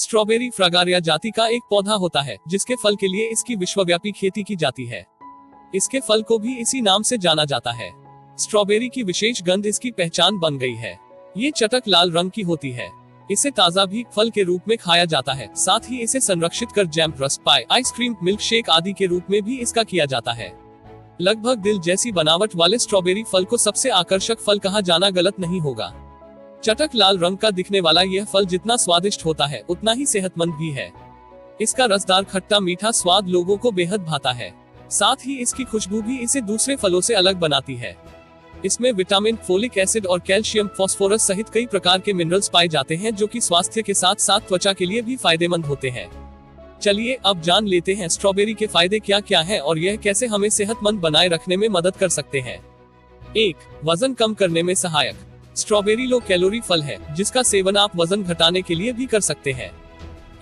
Strawberry फ्रागारिया जाति का एक पौधा होता है जिसके फल के लिए इसकी विश्वव्यापी खेती की जाती है। इसके फल को भी इसी नाम से जाना जाता है। स्ट्रॉबेरी की विशेष गंध इसकी पहचान बन गई है। ये चटक लाल रंग की होती है। इसे ताजा भी फल के रूप में खाया जाता है। साथ ही इसे संरक्षित कर जैम, रस, पाई, आइसक्रीम, मिल्क शेक आदि के रूप में भी इसका किया जाता है। लगभग दिल जैसी बनावट वाले स्ट्रॉबेरी फल को सबसे आकर्षक फल कहा जाना गलत नहीं होगा। चटक लाल रंग का दिखने वाला यह फल जितना स्वादिष्ट होता है उतना ही सेहतमंद भी है। इसका रसदार खट्टा मीठा स्वाद लोगों को बेहद भाता है। साथ ही इसकी खुशबू भी इसे दूसरे फलों से अलग बनाती है। इसमें विटामिन, फोलिक एसिड और कैल्शियम, फास्फोरस सहित कई प्रकार के मिनरल्स पाए जाते हैं जो कि स्वास्थ्य के साथ साथ त्वचा के लिए भी फायदेमंद होते हैं। चलिए अब जान लेते हैं स्ट्रॉबेरी के फायदे क्या क्या हैं और यह कैसे हमें सेहतमंद बनाए रखने में मदद कर सकते हैं। 1. वजन कम करने में सहायक। स्ट्रॉबेरी लो कैलोरी फल है जिसका सेवन आप वजन घटाने के लिए भी कर सकते हैं।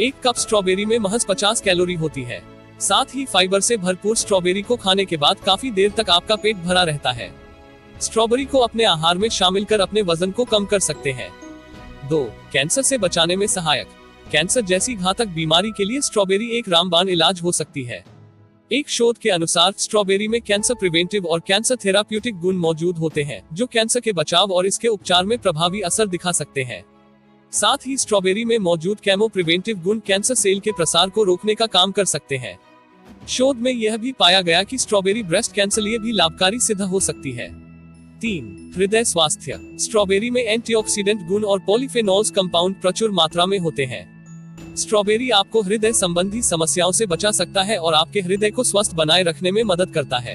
1 कप स्ट्रॉबेरी में महज 50 कैलोरी होती है। साथ ही फाइबर से भरपूर स्ट्रॉबेरी को खाने के बाद काफी देर तक आपका पेट भरा रहता है। स्ट्रॉबेरी को अपने आहार में शामिल कर अपने वजन को कम कर सकते हैं। 2. कैंसर से बचाने में सहायक। कैंसर जैसी घातक बीमारी के लिए स्ट्रॉबेरी एक रामबाण इलाज हो सकती है। एक शोध के अनुसार स्ट्रॉबेरी में कैंसर प्रिवेंटिव और कैंसर थेराप्यूटिक गुण मौजूद होते हैं जो कैंसर के बचाव और इसके उपचार में प्रभावी असर दिखा सकते हैं। साथ ही स्ट्रॉबेरी में मौजूद केमो प्रिवेंटिव गुण कैंसर सेल के प्रसार को रोकने का काम कर सकते हैं। शोध में यह भी पाया गया कि स्ट्रॉबेरी ब्रेस्ट कैंसर लिए भी लाभकारी सिद्ध हो सकती है। 3. हृदय स्वास्थ्य। स्ट्रॉबेरी में एंटीऑक्सीडेंट गुण और पॉलीफेनॉल्स कंपाउंड प्रचुर मात्रा में होते हैं। स्ट्रॉबेरी आपको हृदय संबंधी समस्याओं से बचा सकता है और आपके हृदय को स्वस्थ बनाए रखने में मदद करता है।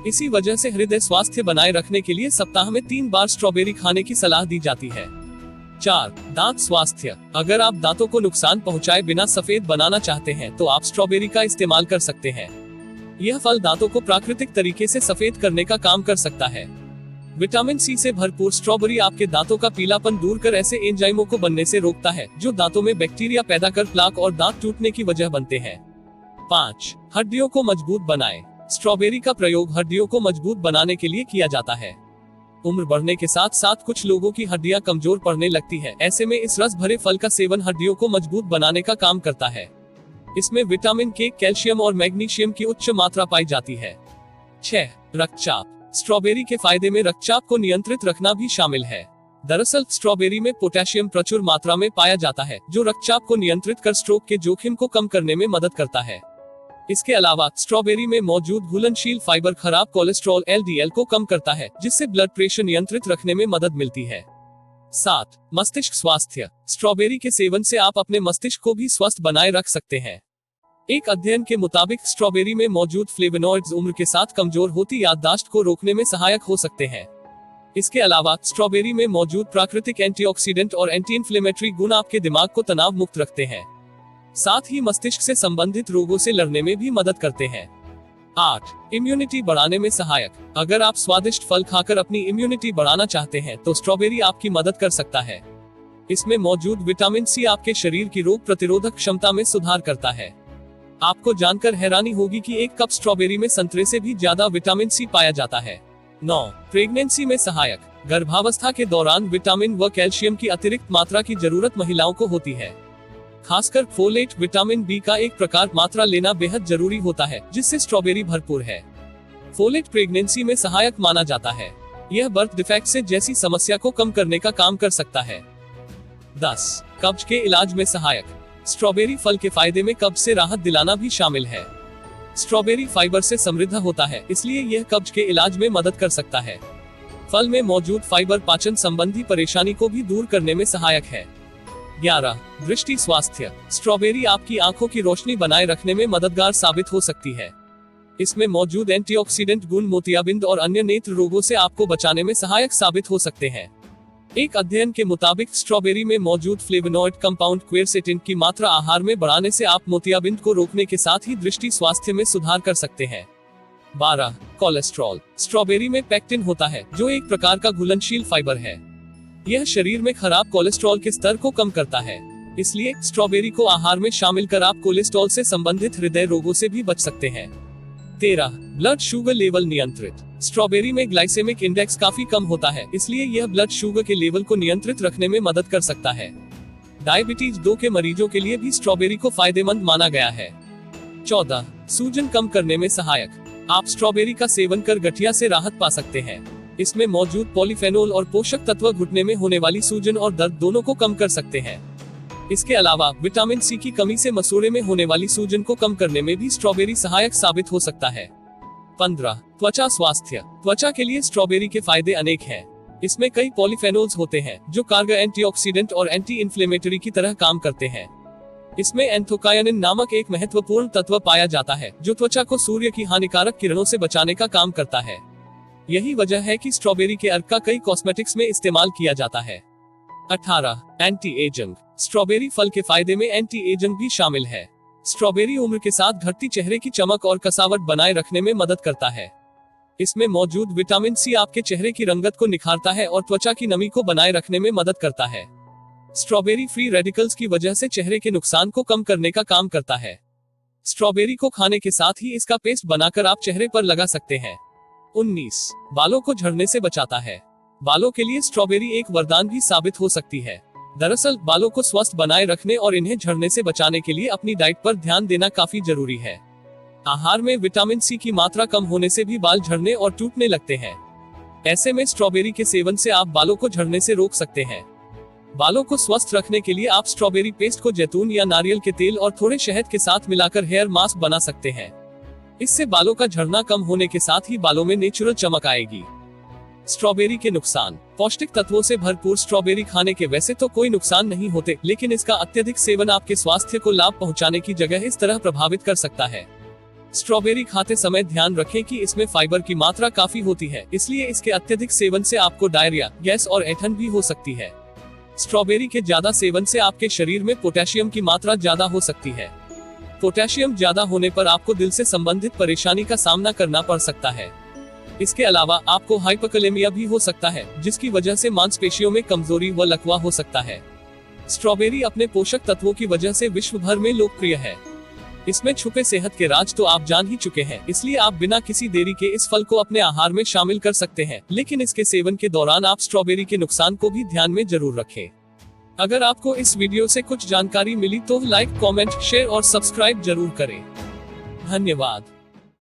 इसी वजह से हृदय स्वास्थ्य बनाए रखने के लिए सप्ताह में 3 बार स्ट्रॉबेरी खाने की सलाह दी जाती है। 4. दांत स्वास्थ्य। अगर आप दांतों को नुकसान पहुंचाए बिना सफेद बनाना चाहते हैं तो आप स्ट्रॉबेरी का इस्तेमाल कर सकते हैं। यह फल दांतों को प्राकृतिक तरीके से सफेद करने का काम कर सकता है। विटामिन सी से भरपूर स्ट्रॉबेरी आपके दांतों का पीलापन दूर कर ऐसे एंजाइमों को बनने से रोकता है जो दांतों में बैक्टीरिया पैदा कर प्लाक और दांत टूटने की वजह बनते हैं। 5. हड्डियों को मजबूत बनाए। स्ट्रॉबेरी का प्रयोग हड्डियों को मजबूत बनाने के लिए किया जाता है। उम्र बढ़ने के साथ साथ कुछ लोगों की हड्डियां कमजोर पड़ने लगती है। ऐसे में इस रस भरे फल का सेवन हड्डियों को मजबूत बनाने का काम करता है। इसमें विटामिन के, कैल्शियम और मैग्नीशियम की उच्च मात्रा पाई जाती है। 6. रक्तचाप। स्ट्रॉबेरी के फायदे में रक्तचाप को नियंत्रित रखना भी शामिल है। दरअसल स्ट्रॉबेरी में पोटेशियम प्रचुर मात्रा में पाया जाता है जो रक्तचाप को नियंत्रित कर स्ट्रोक के जोखिम को कम करने में मदद करता है। इसके अलावा स्ट्रॉबेरी में मौजूद घुलनशील फाइबर खराब कोलेस्ट्रॉल LDL को कम करता है जिससे ब्लड प्रेशर नियंत्रित रखने में मदद मिलती है। 7. मस्तिष्क स्वास्थ्य। स्ट्रॉबेरी के सेवन से आप अपने मस्तिष्क को भी स्वस्थ बनाए रख सकते हैं। एक अध्ययन के मुताबिक स्ट्रॉबेरी में मौजूद फ्लेवोनॉइड्स उम्र के साथ कमजोर होती याददाश्त को रोकने में सहायक हो सकते हैं। इसके अलावा स्ट्रॉबेरी में मौजूद प्राकृतिक एंटीऑक्सीडेंट और एंटी इन्फ्लेमेटरी गुण आपके दिमाग को तनाव मुक्त रखते हैं। साथ ही मस्तिष्क से संबंधित रोगों से लड़ने में भी मदद करते हैं। 8. इम्यूनिटी बढ़ाने में सहायक। अगर आप स्वादिष्ट फल खाकर अपनी इम्यूनिटी बढ़ाना चाहते हैं तो स्ट्रॉबेरी आपकी मदद कर सकता है। इसमें मौजूद विटामिन सी आपके शरीर की रोग प्रतिरोधक क्षमता में सुधार करता है। आपको जानकर हैरानी होगी कि 1 कप स्ट्रॉबेरी में संतरे से भी ज्यादा विटामिन सी पाया जाता है। 9. प्रेगनेंसी में सहायक। गर्भावस्था के दौरान विटामिन व कैल्शियम की अतिरिक्त मात्रा की जरूरत महिलाओं को होती है। खासकर फोलेट, विटामिन बी का एक प्रकार मात्रा लेना बेहद जरूरी होता है जिससे स्ट्रॉबेरी भरपूर है। फोलेट प्रेगनेंसी में सहायक माना जाता है। यह बर्थ डिफेक्ट से जैसी समस्या को कम करने का काम कर सकता है। 10. कब्ज के इलाज में सहायक। स्ट्रॉबेरी फल के फायदे में कब्ज से राहत दिलाना भी शामिल है। स्ट्रॉबेरी फाइबर से समृद्ध होता है इसलिए यह कब्ज के इलाज में मदद कर सकता है। फल में मौजूद फाइबर पाचन संबंधी परेशानी को भी दूर करने में सहायक है। 11. दृष्टि स्वास्थ्य। स्ट्रॉबेरी आपकी आंखों की रोशनी बनाए रखने में मददगार साबित हो सकती है। इसमें मौजूद एंटीऑक्सीडेंट गुण मोतियाबिंद और अन्य नेत्र रोगों से आपको बचाने में सहायक साबित हो सकते हैं। एक अध्ययन के मुताबिक स्ट्रॉबेरी में मौजूद फ्लेवोनॉइड कंपाउंड क्वेरसेटिन की मात्रा आहार में बढ़ाने से आप मोतियाबिंद को रोकने के साथ ही दृष्टि स्वास्थ्य में सुधार कर सकते हैं। 12. कोलेस्ट्रॉल। स्ट्रॉबेरी में पेक्टिन होता है जो एक प्रकार का घुलनशील फाइबर है। यह शरीर में खराब कोलेस्ट्रॉल के स्तर को कम करता है। इसलिए स्ट्रॉबेरी को आहार में शामिल कर आप कोलेस्ट्रॉल से संबंधित हृदय रोगों से भी बच सकते हैं। 13. ब्लड शुगर लेवल नियंत्रित। स्ट्रॉबेरी में ग्लाइसेमिक इंडेक्स काफी कम होता है इसलिए यह ब्लड शुगर के लेवल को नियंत्रित रखने में मदद कर सकता है। डायबिटीज 2 के मरीजों के लिए भी स्ट्रॉबेरी को फायदेमंद माना गया है। 14. सूजन कम करने में सहायक। आप स्ट्रॉबेरी का सेवन कर गठिया से राहत पा सकते हैं। इसमें मौजूद पॉलीफेनोल और पोषक तत्व घुटने में होने वाली सूजन और दर्द दोनों को कम कर सकते हैं। इसके अलावा विटामिन सी की कमी से मसूड़े में होने वाली सूजन को कम करने में भी स्ट्रॉबेरी सहायक साबित हो सकता है। 15. त्वचा स्वास्थ्य। त्वचा के लिए स्ट्रॉबेरी के फायदे अनेक हैं। इसमें कई पॉलीफेनोल्स होते हैं जो कारगर एंटीऑक्सीडेंट और एंटी इन्फ्लेमेटरी की तरह काम करते हैं। इसमें एंथोकायानिन नामक एक महत्वपूर्ण तत्व पाया जाता है जो त्वचा को सूर्य की हानिकारक किरणों से बचाने का काम करता है। यही वजह है कि स्ट्रॉबेरी के अर्क का कई कॉस्मेटिक्स में इस्तेमाल किया जाता है। 18. Anti ageing. स्ट्रॉबेरी फल के फायदे में एंटी एजिंग भी शामिल है। स्ट्रॉबेरी उम्र के साथ घटती चेहरे की चमक और कसावट बनाए रखने में मदद करता है। इसमें मौजूद विटामिन सी आपके चेहरे की रंगत को निखारता है और त्वचा की नमी को बनाए रखने में मदद करता है। स्ट्रॉबेरी फ्री रेडिकल्स की वजह से चेहरे के नुकसान को कम करने का काम करता है। स्ट्रॉबेरी को खाने के साथ ही इसका पेस्ट बनाकर आप चेहरे पर लगा सकते हैं। 19. बालों को झड़ने से बचाता है। बालों के लिए स्ट्रॉबेरी एक वरदान भी साबित हो सकती है। दरअसल बालों को स्वस्थ बनाए रखने और इन्हें झड़ने से बचाने के लिए अपनी डाइट पर ध्यान देना काफी जरूरी है। आहार में विटामिन सी की मात्रा कम होने से भी बाल झड़ने और टूटने लगते हैं। ऐसे में स्ट्रॉबेरी के सेवन से आप बालों को झड़ने से रोक सकते हैं। बालों को स्वस्थ रखने के लिए आप स्ट्रॉबेरी पेस्ट को जैतून या नारियल के तेल और थोड़े शहद के साथ मिलाकर हेयर मास्क बना सकते हैं। इससे बालों का झड़ना कम होने के साथ ही बालों में नेचुरल चमक आएगी। स्ट्रॉबेरी के नुकसान। पौष्टिक तत्वों से भरपूर स्ट्रॉबेरी खाने के वैसे तो कोई नुकसान नहीं होते, लेकिन इसका अत्यधिक सेवन आपके स्वास्थ्य को लाभ पहुंचाने की जगह इस तरह प्रभावित कर सकता है। स्ट्रॉबेरी खाते समय ध्यान रखें कि इसमें फाइबर की मात्रा काफी होती है, इसलिए इसके अत्यधिक सेवन से आपको डायरिया, गैस और ऐंठन भी हो सकती है। स्ट्रॉबेरी के ज्यादा सेवन से आपके शरीर में पोटेशियम की मात्रा ज्यादा हो सकती है। पोटेशियम ज्यादा होने पर आपको दिल से संबंधित परेशानी का सामना करना पड़ सकता है। इसके अलावा आपको हाइपरकैलेमिया भी हो सकता है, जिसकी वजह से मांसपेशियों में कमजोरी व लकवा हो सकता है। स्ट्रॉबेरी अपने पोषक तत्वों की वजह से विश्व भर में लोकप्रिय है। इसमें छुपे सेहत के राज तो आप जान ही चुके हैं, इसलिए आप बिना किसी देरी के इस फल को अपने आहार में शामिल कर सकते हैं। लेकिन इसके सेवन के दौरान आप स्ट्रॉबेरी के नुकसान को भी ध्यान में जरूर रखें। अगर आपको इस वीडियो से कुछ जानकारी मिली तो लाइक, कमेंट, शेयर और सब्सक्राइब जरूर करें। धन्यवाद।